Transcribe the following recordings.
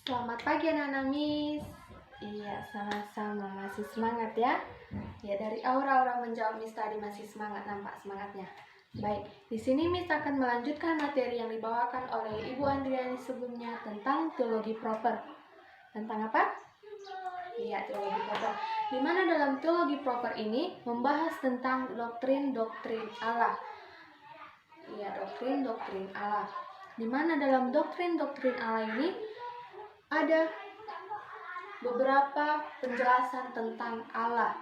Selamat pagi anak-anak Miss. Iya, sama-sama masih semangat ya. Ya, dari aura-aura menjawab Miss tadi masih semangat, nampak semangatnya. Baik, di sini Miss akan melanjutkan materi yang dibawakan oleh Ibu Andriani sebelumnya tentang teologi proper. Tentang apa? Iya, teologi proper. Di mana dalam teologi proper ini membahas tentang doktrin-doktrin Allah. Iya, doktrin-doktrin Allah. Di mana dalam doktrin-doktrin Allah ini ada beberapa penjelasan tentang Allah.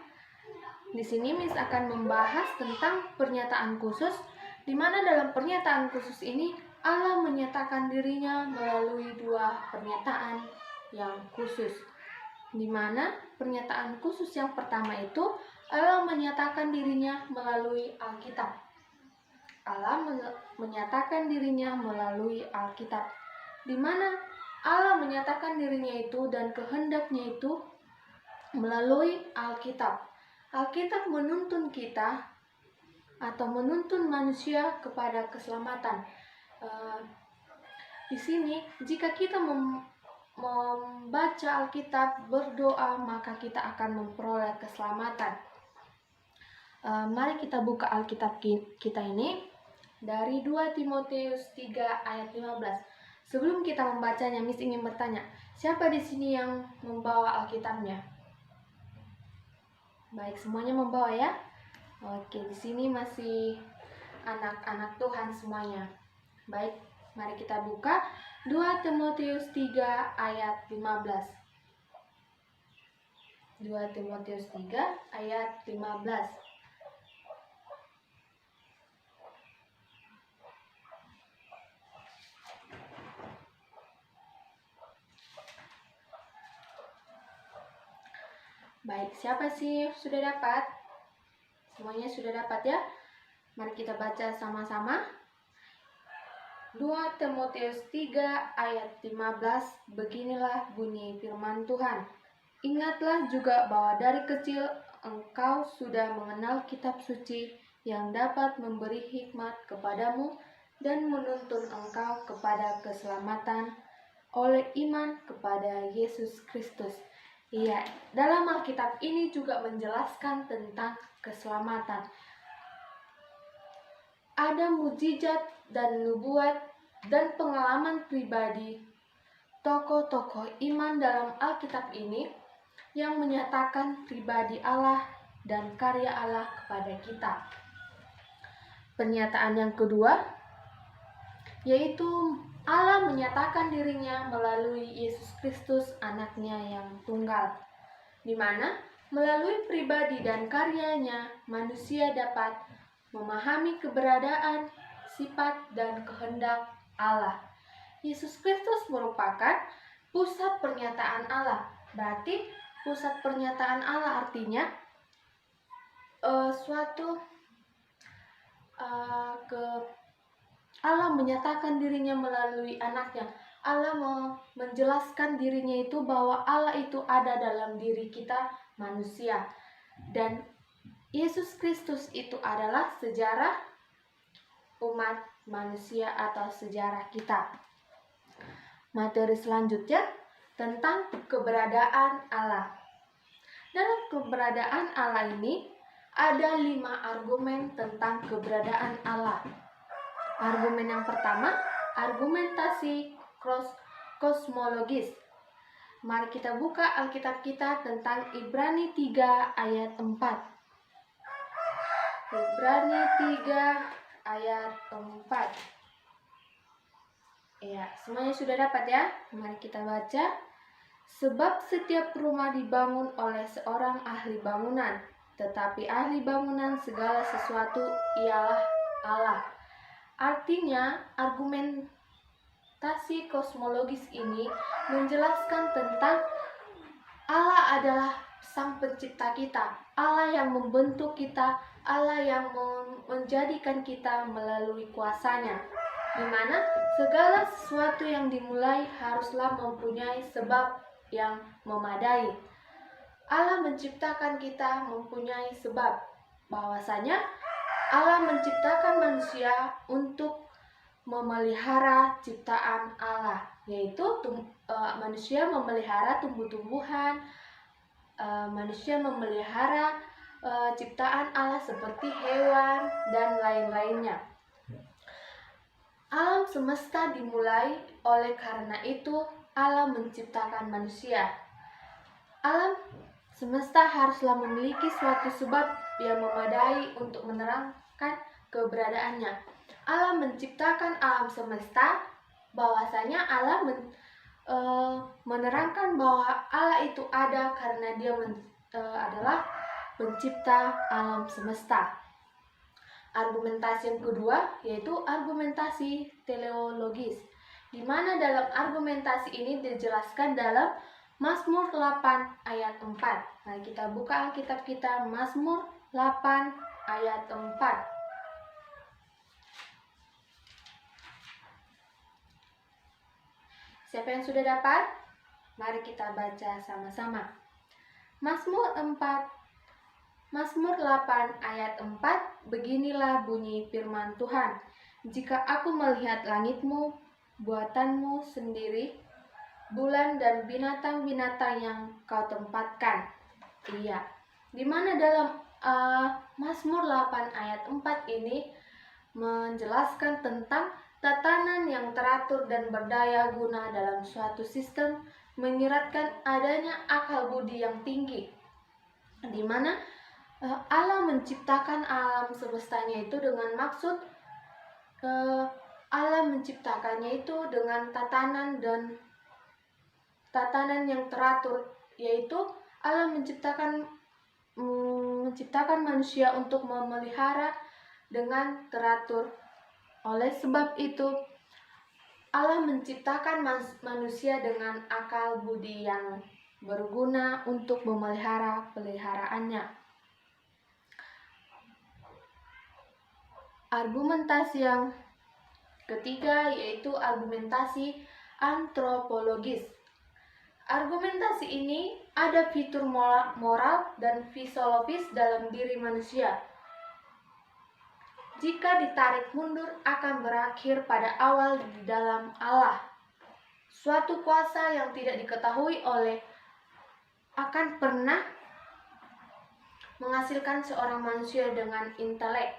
Di sini Miss akan membahas tentang pernyataan khusus, di mana dalam pernyataan khusus ini Allah menyatakan dirinya melalui dua pernyataan yang khusus. Di mana pernyataan khusus yang pertama itu Allah menyatakan dirinya melalui Alkitab. Allah menyatakan dirinya melalui Alkitab. Di mana Allah menyatakan dirinya itu dan kehendaknya itu melalui Alkitab. Alkitab menuntun kita atau menuntun manusia kepada keselamatan. Di sini jika kita membaca Alkitab, berdoa, maka kita akan memperoleh keselamatan. Mari kita buka Alkitab kita ini dari 2 Timotius 3 ayat 15. Sebelum kita membacanya, Miss ingin bertanya, siapa di sini yang membawa Alkitabnya? Baik, semuanya membawa ya? Oke, di sini masih anak-anak Tuhan semuanya. Baik, mari kita buka 2 Timotius 3 ayat 15. 2 Timotius 3 ayat 15. Baik, siapa sih sudah dapat? Semuanya sudah dapat ya? Mari kita baca sama-sama. 2 Timotius 3 ayat 15, beginilah bunyi firman Tuhan. Ingatlah juga bahwa dari kecil engkau sudah mengenal kitab suci yang dapat memberi hikmat kepadamu dan menuntun engkau kepada keselamatan oleh iman kepada Yesus Kristus. Iya, dalam Alkitab ini juga menjelaskan tentang keselamatan. Ada mukjizat dan nubuat dan pengalaman pribadi tokoh-tokoh iman dalam Alkitab ini yang menyatakan pribadi Allah dan karya Allah kepada kita. Pernyataan yang kedua yaitu Allah menyatakan dirinya melalui Yesus Kristus, anaknya yang tunggal, di mana melalui pribadi dan karyanya manusia dapat memahami keberadaan, sifat, dan kehendak Allah. Yesus Kristus merupakan pusat pernyataan Allah. Berarti pusat pernyataan Allah artinya Allah menyatakan dirinya melalui anaknya. Allah menjelaskan dirinya itu bahwa Allah itu ada dalam diri kita manusia. Dan Yesus Kristus itu adalah sejarah umat manusia atau sejarah kita. Materi selanjutnya tentang keberadaan Allah. Dalam keberadaan Allah ini ada 5 argumen tentang keberadaan Allah. Argumen yang pertama, argumentasi kosmologis. Mari kita buka Alkitab kita tentang Ibrani 3 ayat 4. Ibrani 3 ayat 4. Ya, semuanya sudah dapat ya? Mari kita baca. Sebab setiap rumah dibangun oleh seorang ahli bangunan, tetapi ahli bangunan segala sesuatu ialah Allah. Artinya, argumentasi kosmologis ini menjelaskan tentang Allah adalah Sang Pencipta kita, Allah yang membentuk kita, Allah yang menjadikan kita melalui kuasa-Nya, di mana segala sesuatu yang dimulai haruslah mempunyai sebab yang memadai. Allah menciptakan kita mempunyai sebab, bahwasanya Allah menciptakan manusia untuk memelihara ciptaan Allah. yaitu manusia memelihara tumbuh-tumbuhan, manusia memelihara ciptaan Allah seperti hewan dan lain-lainnya. Alam semesta dimulai, oleh karena itu Allah menciptakan manusia. Alam semesta haruslah memiliki suatu sebab yang memadai untuk menerangkan keberadaannya. Allah menciptakan alam semesta, bahwasanya Allah menerangkan bahwa Allah itu ada karena Dia adalah pencipta alam semesta. Argumentasi yang kedua yaitu argumentasi teleologis, di mana dalam argumentasi ini dijelaskan dalam Mazmur 8 ayat 4. Nah, kita buka Alkitab kita, Mazmur 8 ayat 4. Siapa yang sudah dapat? Mari kita baca sama-sama. Mazmur 8 ayat 4, beginilah bunyi firman Tuhan. Jika aku melihat langitmu, buatanmu sendiri, bulan dan binatang-binatang yang kau tempatkan. Iya, dimana dalam Mazmur 8 ayat 4 ini menjelaskan tentang tatanan yang teratur dan berdaya guna dalam suatu sistem, menyiratkan adanya akal budi yang tinggi, di mana Allah menciptakan alam semestanya itu dengan maksud Allah menciptakannya itu dengan tatanan yang teratur, yaitu Allah menciptakan manusia untuk memelihara dengan teratur. Oleh sebab itu Allah menciptakan manusia dengan akal budi yang berguna untuk memelihara peliharaannya. Argumentasi yang ketiga yaitu argumentasi antropologis. Argumentasi ini ada fitur moral dan fisiologis dalam diri manusia. Jika ditarik mundur akan berakhir pada awal di dalam Allah. Suatu kuasa yang tidak diketahui akan pernah menghasilkan seorang manusia dengan intelek,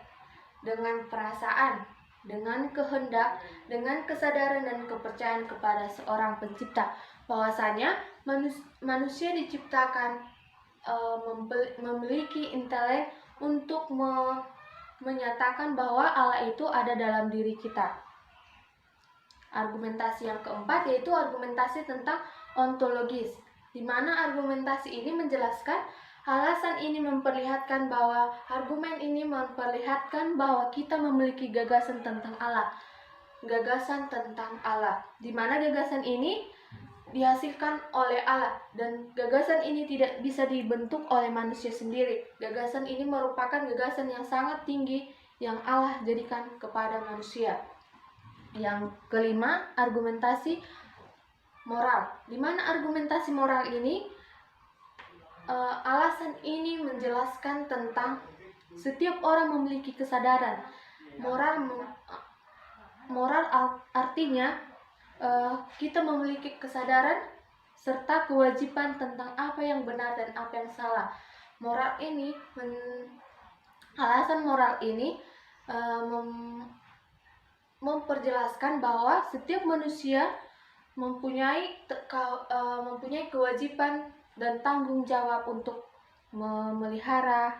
dengan perasaan, dengan kehendak, dengan kesadaran dan kepercayaan kepada seorang pencipta. Bahwasanya manusia diciptakan memiliki intelek untuk menyatakan bahwa Allah itu ada dalam diri kita. Argumentasi yang keempat yaitu argumentasi tentang ontologis, di mana argumentasi ini menjelaskan alasan ini memperlihatkan bahwa argumen ini memperlihatkan bahwa kita memiliki gagasan tentang Allah. Gagasan tentang Allah, di mana gagasan ini dihasilkan oleh Allah dan gagasan ini tidak bisa dibentuk oleh manusia sendiri. Gagasan ini merupakan gagasan yang sangat tinggi yang Allah jadikan kepada manusia. Yang kelima, argumentasi moral, di mana argumentasi moral ini alasan ini menjelaskan tentang setiap orang memiliki kesadaran. Moral artinya kita memiliki kesadaran serta kewajiban tentang apa yang benar dan apa yang salah. Alasan moral ini memperjelaskan bahwa setiap manusia mempunyai kewajiban dan tanggung jawab untuk memelihara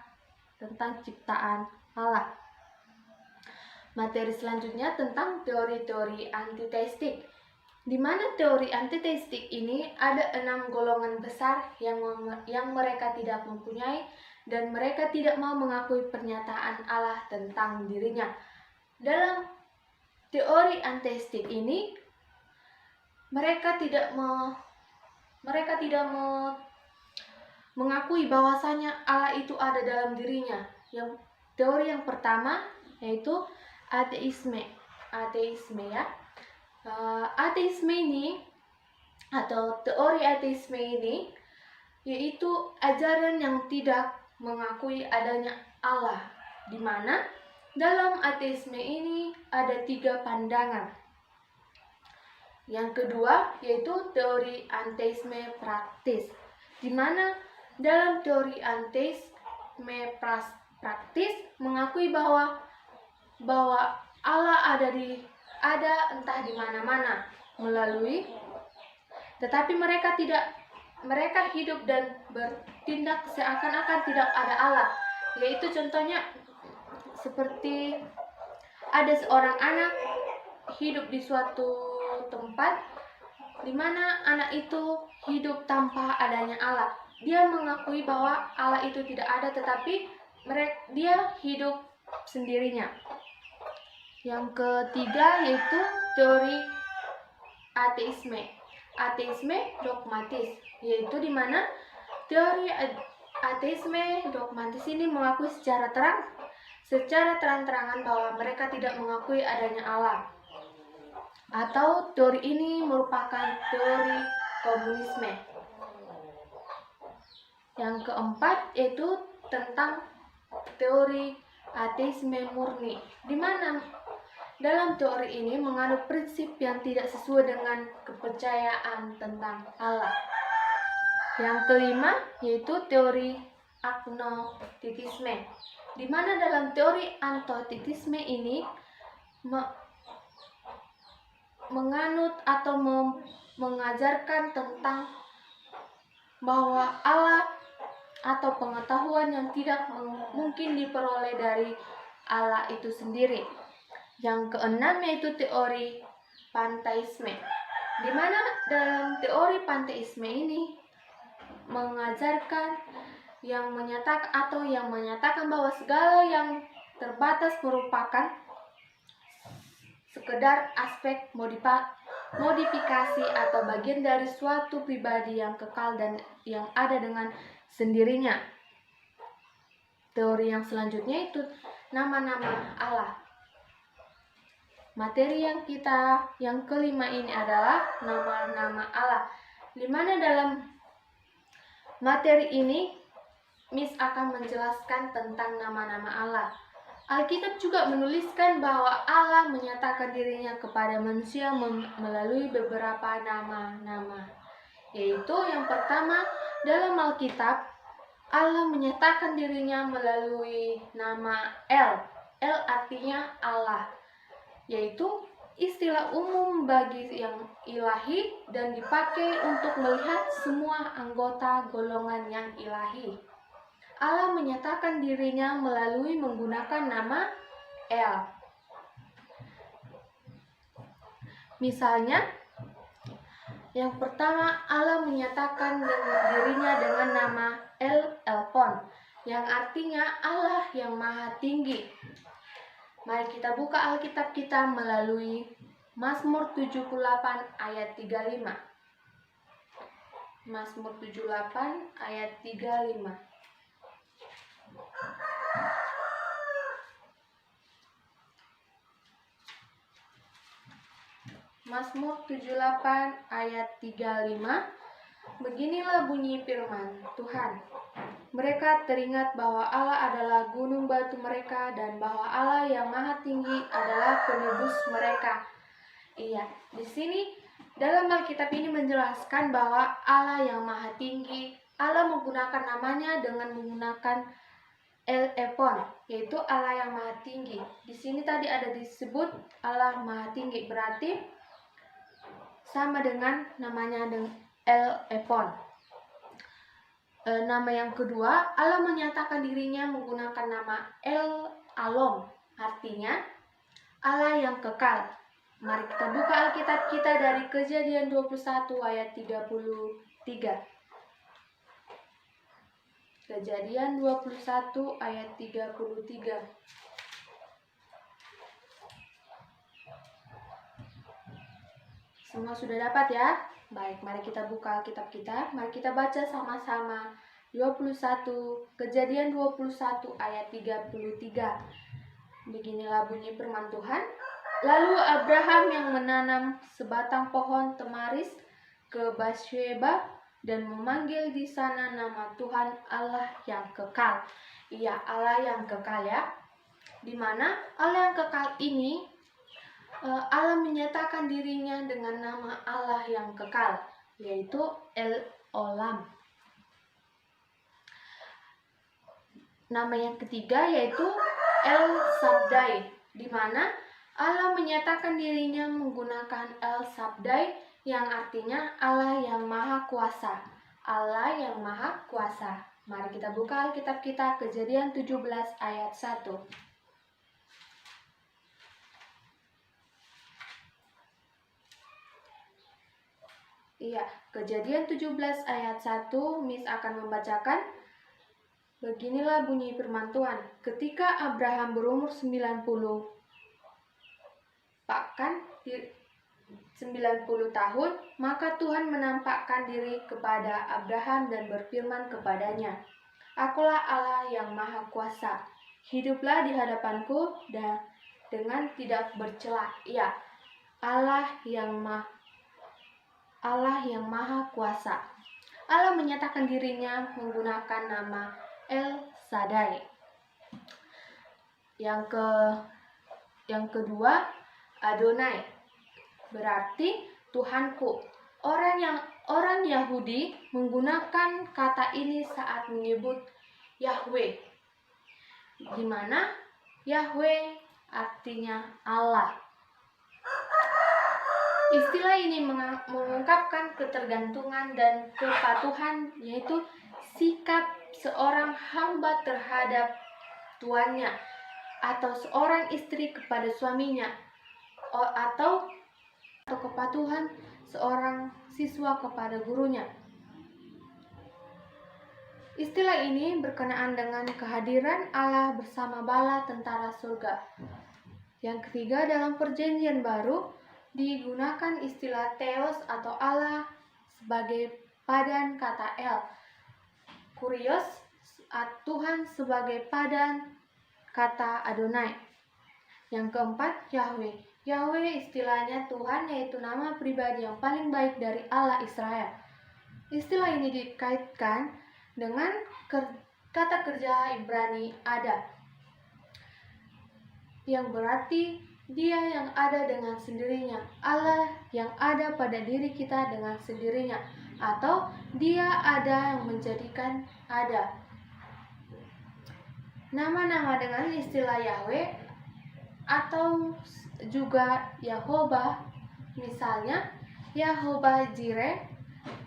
tentang ciptaan Allah. Materi selanjutnya tentang teori-teori antiteistik, di mana teori antiteistik ini ada 6 golongan besar yang mereka tidak mempunyai dan mereka tidak mau mengakui pernyataan Allah tentang dirinya. Dalam teori antiteistik ini mereka tidak mengakui bahwasanya Allah itu ada dalam dirinya. Teori yang pertama yaitu ateisme ya. Ateisme ini atau teori ateisme ini yaitu ajaran yang tidak mengakui adanya Allah, di mana dalam ateisme ini ada 3 pandangan. Yang kedua yaitu teori anteisme praktis, di mana dalam teori anteisme praktis mengakui bahwa Allah ada entah di mana-mana melalui, tetapi mereka hidup dan bertindak seakan-akan tidak ada Allah. Yaitu contohnya seperti ada seorang anak hidup di suatu tempat di mana anak itu hidup tanpa adanya Allah. Dia mengakui bahwa Allah itu tidak ada, tetapi dia hidup sendirinya. Yang ketiga yaitu teori ateisme. Ateisme dogmatis, yaitu di mana teori ateisme dogmatis ini mengakui secara terang-terangan bahwa mereka tidak mengakui adanya Allah. Atau teori ini merupakan teori komunisme. Yang keempat yaitu tentang teori ateisme murni, di mana dalam teori ini mengandung prinsip yang tidak sesuai dengan kepercayaan tentang Allah. Yang kelima yaitu teori agnostitisme, di mana dalam teori agnostitisme ini menganut atau mengajarkan tentang bahwa Allah atau pengetahuan yang tidak mungkin diperoleh dari Allah itu sendiri. Yang keenam yaitu teori panteisme, di mana dalam teori panteisme ini mengajarkan yang menyatakan bahwa segala yang terbatas merupakan sekedar aspek modifikasi atau bagian dari suatu pribadi yang kekal dan yang ada dengan sendirinya. Teori yang selanjutnya itu nama-nama Allah. Materi yang kelima ini adalah nama-nama Allah, di mana dalam materi ini Miss akan menjelaskan tentang nama-nama Allah. Alkitab juga menuliskan bahwa Allah menyatakan dirinya kepada manusia melalui beberapa nama-nama. Yaitu yang pertama, dalam Alkitab Allah menyatakan dirinya melalui nama El. El artinya Allah, yaitu istilah umum bagi yang ilahi dan dipakai untuk melihat semua anggota golongan yang ilahi. Allah menyatakan dirinya melalui menggunakan nama El. Misalnya, yang pertama Allah menyatakan dirinya dengan nama El Elpon, yang artinya Allah yang Maha Tinggi. Mari kita buka Alkitab kita melalui Mazmur 78 ayat 35. Mazmur 78 ayat 35. Mazmur 78 ayat 35. Beginilah bunyi firman Tuhan. Mereka teringat bahwa Allah adalah gunung batu mereka dan bahwa Allah yang Maha Tinggi adalah penebus mereka. Iya, di sini dalam Alkitab ini menjelaskan bahwa Allah yang Maha Tinggi, Allah menggunakan namanya dengan menggunakan El Elpon, yaitu Allah yang Maha Tinggi. Di sini tadi ada disebut Allah Maha Tinggi, berarti sama dengan namanya El Elpon. Nama yang kedua, Allah menyatakan dirinya menggunakan nama El Alom, artinya Allah yang kekal. Mari kita buka Alkitab kita dari Kejadian 21 ayat 33. Kejadian 21 ayat 33. Semua sudah dapat ya? Baik, mari kita buka Alkitab kita. Mari kita baca sama-sama 21, Kejadian 21 ayat 33. Beginilah bunyi firman Tuhan. Lalu Abraham yang menanam sebatang pohon temaris ke Beersheba dan memanggil di sana nama Tuhan Allah yang kekal. Iya, Allah yang kekal ya. Di mana Allah yang kekal ini Allah menyatakan dirinya dengan nama Allah yang kekal, yaitu El Olam. Nama yang ketiga yaitu El Shaddai, di mana Allah menyatakan dirinya menggunakan El Shaddai yang artinya Allah yang Maha Kuasa. Allah yang Maha Kuasa. Mari kita buka Alkitab kita, Kejadian 17 ayat 1. Iya, Kejadian 17 ayat 1, Miss akan membacakan. Beginilah bunyi firman Tuhan. Ketika Abraham berumur 90, bahkan 90 tahun, maka Tuhan menampakkan diri kepada Abraham dan berfirman kepadanya, Akulah Allah yang Maha Kuasa. Hiduplah di hadapanku dan dengan tidak bercela. Ya, Allah yang Maha Kuasa. Allah menyatakan dirinya menggunakan nama El Shaddai. Yang kedua, Adonai, berarti Tuhanku. Orang Yahudi menggunakan kata ini saat menyebut Yahweh, di mana Yahweh artinya Allah. Istilah ini mengungkapkan ketergantungan dan kepatuhan, yaitu sikap seorang hamba terhadap tuannya, atau seorang istri kepada suaminya, atau kepatuhan seorang siswa kepada gurunya. Istilah ini berkenaan dengan kehadiran Allah bersama bala tentara surga. Yang ketiga, dalam Perjanjian Baru digunakan istilah Theos atau Allah sebagai padan kata El. Kurios, Tuhan sebagai padan kata Adonai. Yang keempat, Yahweh. Yahweh istilahnya Tuhan, yaitu nama pribadi yang paling baik dari Allah Israel. Istilah ini dikaitkan dengan kata kerja Ibrani ada, yang berarti Dia yang ada dengan sendirinya, Allah yang ada pada diri kita dengan sendirinya, atau Dia ada yang menjadikan ada. Nama-nama dengan istilah Yahweh atau juga Yehovah, misalnya Yehovah Jireh,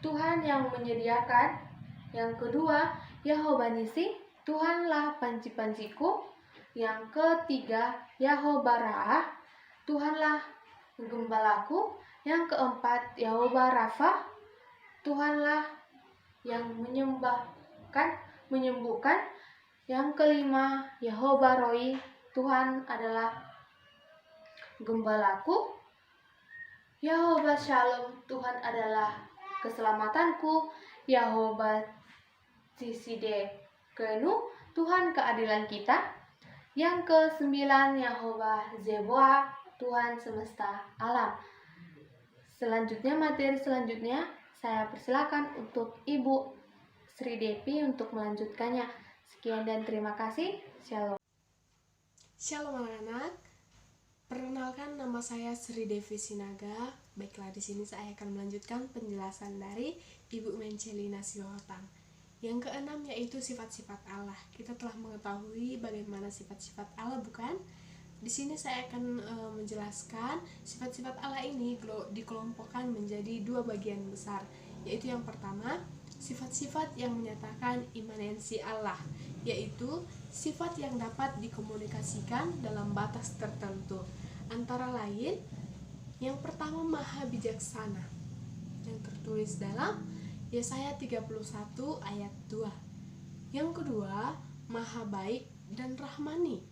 Tuhan yang menyediakan. Yang kedua, Yehovah Nisi, Tuhanlah panci-panciku. Yang ketiga, Yehovah Ra'ah, Tuhanlah gembalaku. Yang keempat, Yehovah Rafa, Tuhanlah yang menyembuhkan. Yang kelima, Yehovah Roi, Tuhan adalah gembalaku. Yehovah Shalom, Tuhan adalah keselamatanku. Yehovah Tsidkenu, Tuhan keadilan kita. Yang kesembilan, Yehovah Zeboah, Tuhan semesta alam. Selanjutnya, materi selanjutnya saya persilakan untuk Ibu Sri Devi untuk melanjutkannya. Sekian dan terima kasih. Shalom. Shalom anak-anak. Perkenalkan, nama saya Sri Devi Sinaga. Baiklah, di sini saya akan melanjutkan penjelasan dari Ibu Mencelina Sihotan. Yang keenam yaitu sifat-sifat Allah. Kita telah mengetahui bagaimana sifat-sifat Allah, bukan? Di sini saya akan menjelaskan sifat-sifat Allah ini dikelompokkan menjadi dua bagian besar, yaitu yang pertama, sifat-sifat yang menyatakan imanensi Allah, yaitu sifat yang dapat dikomunikasikan dalam batas tertentu. Antara lain, yang pertama Maha Bijaksana, yang tertulis dalam Yesaya 31 ayat 2. Yang kedua, Maha Baik dan Rahmani,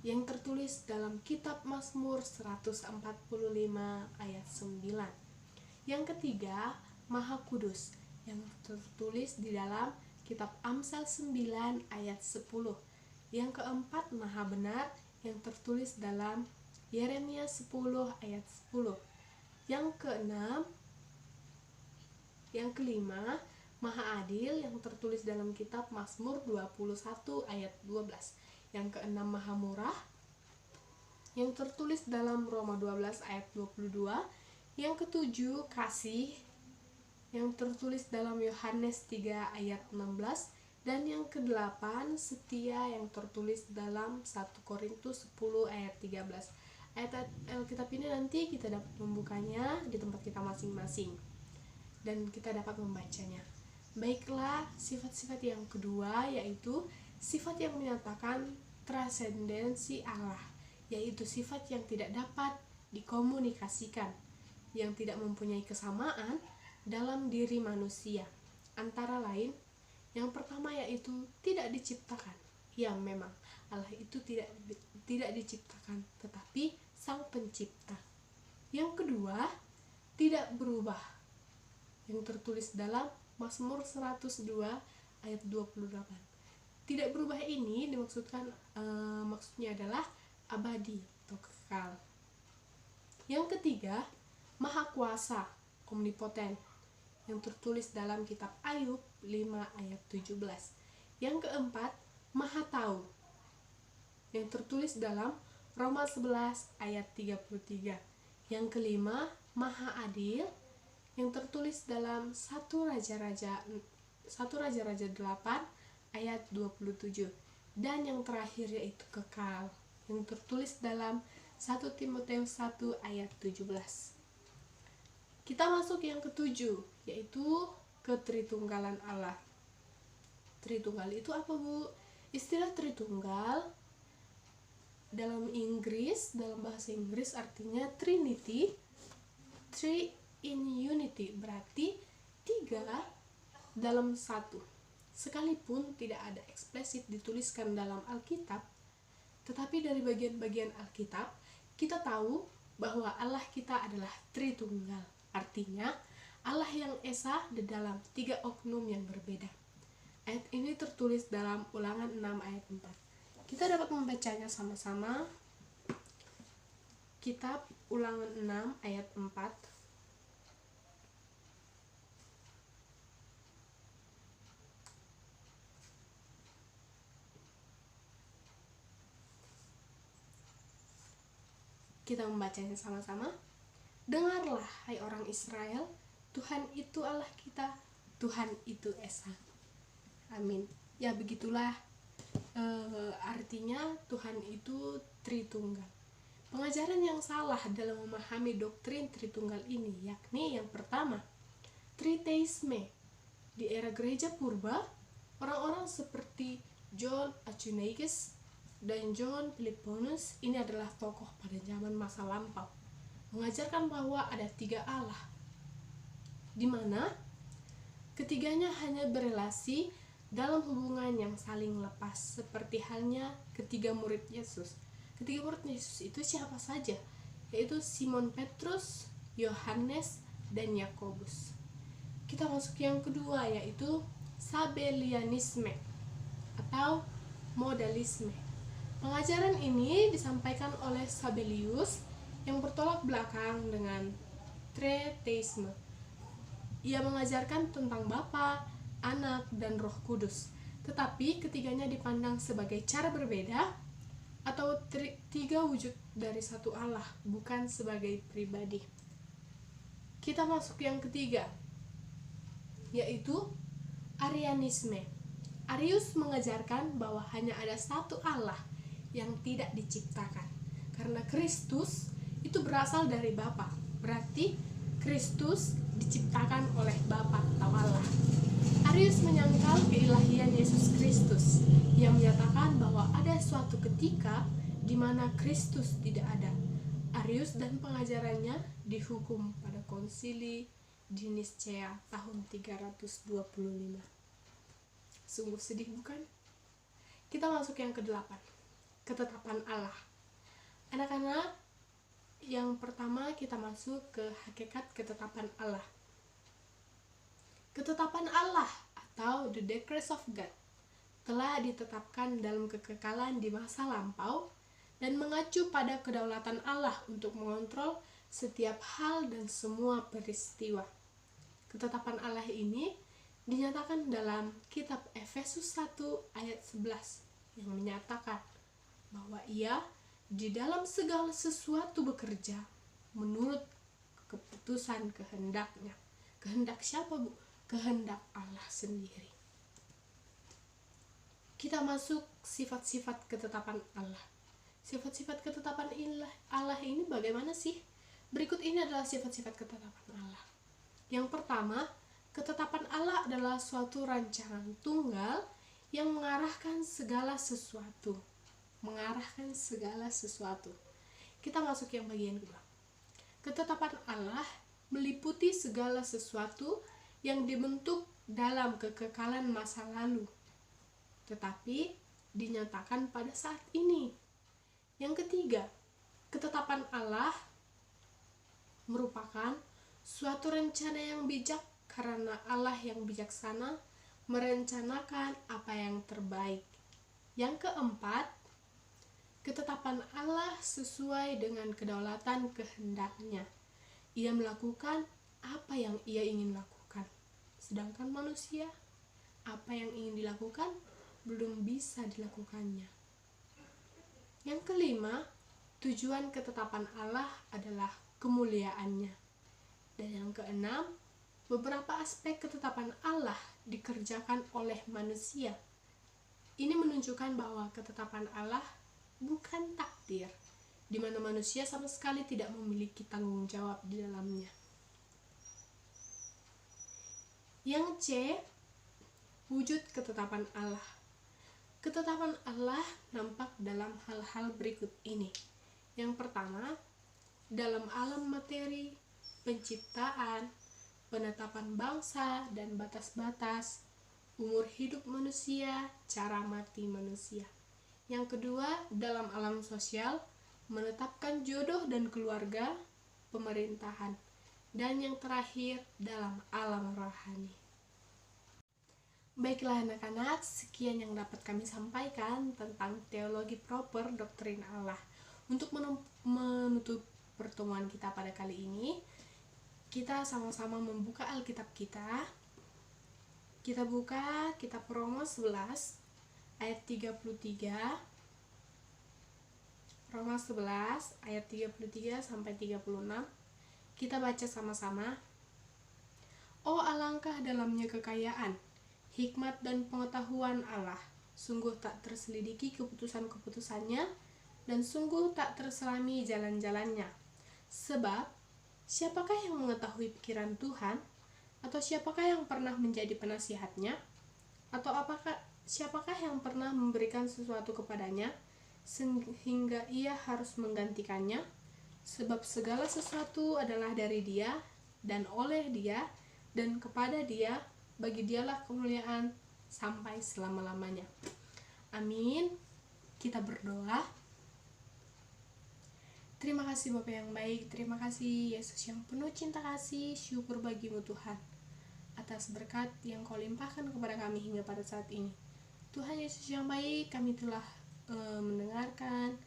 yang tertulis dalam kitab Mazmur 145 ayat 9. Yang ketiga, Maha Kudus, yang tertulis di dalam kitab Amsal 9 ayat 10. Yang keempat, Maha Benar, yang tertulis dalam Yeremia 10 ayat 10. Yang kelima, Maha Adil, yang tertulis dalam kitab Mazmur 21 ayat 12. Yang keenam, Maha Murah, yang tertulis dalam Roma 12 ayat 22. Yang ketujuh, kasih, yang tertulis dalam Yohanes 3 ayat 16. Dan yang kedelapan, setia, yang tertulis dalam 1 Korintus 10 ayat 13. Ayat Alkitab ini nanti kita dapat membukanya di tempat kita masing-masing dan kita dapat membacanya. Baiklah, sifat-sifat yang kedua yaitu sifat yang menyatakan transendensi Allah, yaitu sifat yang tidak dapat dikomunikasikan, yang tidak mempunyai kesamaan dalam diri manusia. Antara lain, yang pertama yaitu tidak diciptakan. Ya, memang Allah itu tidak diciptakan, tetapi Sang Pencipta. Yang kedua, tidak berubah, yang tertulis dalam Mazmur 102 ayat 28. Tidak berubah ini maksudnya adalah abadi atau kekal. Yang ketiga, Maha Kuasa, omnipoten, yang tertulis dalam kitab Ayub 5 ayat 17. Yang keempat, Maha Tahu, yang tertulis dalam Roma 11 ayat 33. Yang kelima, Maha Adil, yang tertulis dalam 1 Raja-Raja 8 ayat 27. Dan yang terakhir yaitu kekal, yang tertulis dalam 1 Timotius 1 ayat 17. Kita masuk yang ketujuh, yaitu ketritunggalan Allah. Tritunggal itu apa, Bu? Istilah Tritunggal dalam bahasa Inggris artinya Trinity, three in unity, berarti 3 dalam 1. Sekalipun tidak ada eksplisit dituliskan dalam Alkitab, tetapi dari bagian-bagian Alkitab kita tahu bahwa Allah kita adalah Tritunggal. Artinya Allah yang esa di dalam 3 oknum yang berbeda. Ayat ini tertulis dalam Ulangan 6 ayat 4. Kita dapat membacanya sama-sama. Kitab Ulangan 6 ayat 4. Kita membacanya sama-sama. Dengarlah, hai orang Israel, Tuhan itu Allah kita, Tuhan itu esa. Amin. Ya, begitulah artinya Tuhan itu Tritunggal. Pengajaran yang salah dalam memahami doktrin Tritunggal ini yakni yang pertama, Triteisme. Di era gereja purba, orang-orang seperti John Acunaikis dan John Philipponus, ini adalah tokoh pada zaman masa lampau, mengajarkan bahwa ada 3 Allah, di mana ketiganya hanya berelasi dalam hubungan yang saling lepas, seperti halnya ketiga murid Yesus. Ketiga murid Yesus itu siapa saja? Yaitu Simon Petrus, Yohanes, dan Yakobus. Kita masuk yang kedua, yaitu Sabellianisme atau modalisme. Pengajaran ini disampaikan oleh Sabellius yang bertolak belakang dengan Triteisme. Ia mengajarkan tentang Bapa, Anak, dan Roh Kudus, tetapi ketiganya dipandang sebagai cara berbeda atau 3 wujud dari satu Allah, bukan sebagai pribadi. Kita masuk yang ketiga, yaitu Arianisme. Arius mengajarkan bahwa hanya ada satu Allah yang tidak diciptakan, karena Kristus itu berasal dari Bapa. Berarti Kristus diciptakan oleh Bapa atau Allah. Arius menyangkal keilahian Yesus Kristus yang menyatakan bahwa ada suatu ketika di mana Kristus tidak ada. Arius dan pengajarannya dihukum pada konsili di Niscea tahun 325. Sungguh sedih, bukan? Kita masuk yang ke-8, ketetapan Allah. Anak-anak, yang pertama kita masuk ke hakikat ketetapan Allah. Ketetapan Allah atau the decrees of God telah ditetapkan dalam kekekalan di masa lampau dan mengacu pada kedaulatan Allah untuk mengontrol setiap hal dan semua peristiwa. Ketetapan Allah ini dinyatakan dalam kitab Efesus 1 ayat 11 yang menyatakan bahwa Ia di dalam segala sesuatu bekerja menurut keputusan kehendaknya. Kehendak siapa, Bu? Kehendak Allah sendiri. Kita masuk sifat-sifat ketetapan Allah. Sifat-sifat ketetapan Allah ini bagaimana sih? Berikut ini adalah sifat-sifat ketetapan Allah. Yang pertama, ketetapan Allah adalah suatu rancangan tunggal yang mengarahkan segala sesuatu. Mengarahkan segala sesuatu. Kita masuk yang bagian kedua. Ketetapan Allah meliputi segala sesuatu yang dibentuk dalam kekekalan masa lalu, tetapi dinyatakan pada saat ini. Yang ketiga, ketetapan Allah merupakan suatu rencana yang bijak karena Allah yang bijaksana merencanakan apa yang terbaik. Yang keempat, ketetapan Allah sesuai dengan kedaulatan kehendaknya. Ia melakukan apa yang ia ingin lakukan. Sedangkan manusia, apa yang ingin dilakukan belum bisa dilakukannya. Yang kelima, tujuan ketetapan Allah adalah kemuliaannya. Dan yang keenam, beberapa aspek ketetapan Allah dikerjakan oleh manusia. Ini menunjukkan bahwa ketetapan Allah bukan takdir, di mana manusia sama sekali tidak memiliki tanggung jawab di dalamnya. Yang C, wujud ketetapan Allah. Ketetapan Allah nampak dalam hal-hal berikut ini. Yang pertama, dalam alam materi, penciptaan, penetapan bangsa dan batas-batas, umur hidup manusia, cara mati manusia. Yang kedua, dalam alam sosial, menetapkan jodoh dan keluarga, pemerintahan. Dan yang terakhir, dalam alam rohani. Baiklah anak-anak, sekian yang dapat kami sampaikan tentang teologi proper doktrin Allah. Untuk menutup pertemuan kita pada kali ini, kita sama-sama membuka Alkitab kita. Kita buka kitab Roma 11 ayat 33. Roma 11 ayat 33 sampai 36. Kita baca sama-sama. Oh, alangkah dalamnya kekayaan, hikmat dan pengetahuan Allah. Sungguh tak terselidiki keputusan-keputusannya, dan sungguh tak terselami jalan-jalannya. Sebab, siapakah yang mengetahui pikiran Tuhan? Atau siapakah yang pernah menjadi penasihatnya? Atau siapakah yang pernah memberikan sesuatu kepadanya, sehingga ia harus menggantikannya? Sebab segala sesuatu adalah dari Dia, dan oleh Dia, dan kepada Dia. Bagi Dialah kemuliaan sampai selama-lamanya. Amin. Kita berdoa. Terima kasih Bapa yang baik, terima kasih Yesus yang penuh cinta kasih, syukur bagimu Tuhan atas berkat yang Kau limpahkan kepada kami hingga pada saat ini. Tuhan Yesus yang baik, kami telah mendengarkan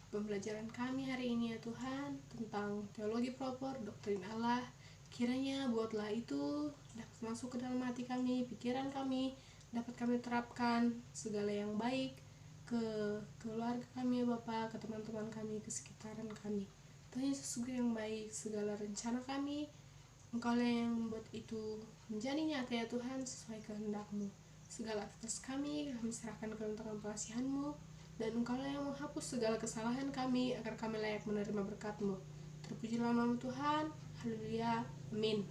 pembelajaran kami hari ini ya Tuhan, tentang teologi proper, doktrin Allah. Kiranya buatlah itu dapat masuk ke dalam hati kami, pikiran kami, dapat kami terapkan segala yang baik ke keluarga kami ya Bapak, ke teman-teman kami, ke sekitaran kami. Tuhan Yesus yang baik, segala rencana kami Engkau yang membuat itu menjadi nyata ya Tuhan, sesuai kehendak-Mu. Segala aktivitas kami serahkan ke dalam tangan pengasihan-Mu, dan Engkau yang menghapus segala kesalahan kami agar kami layak menerima berkat-Mu. Terpujilah nama Tuhan. Haleluya. Amin.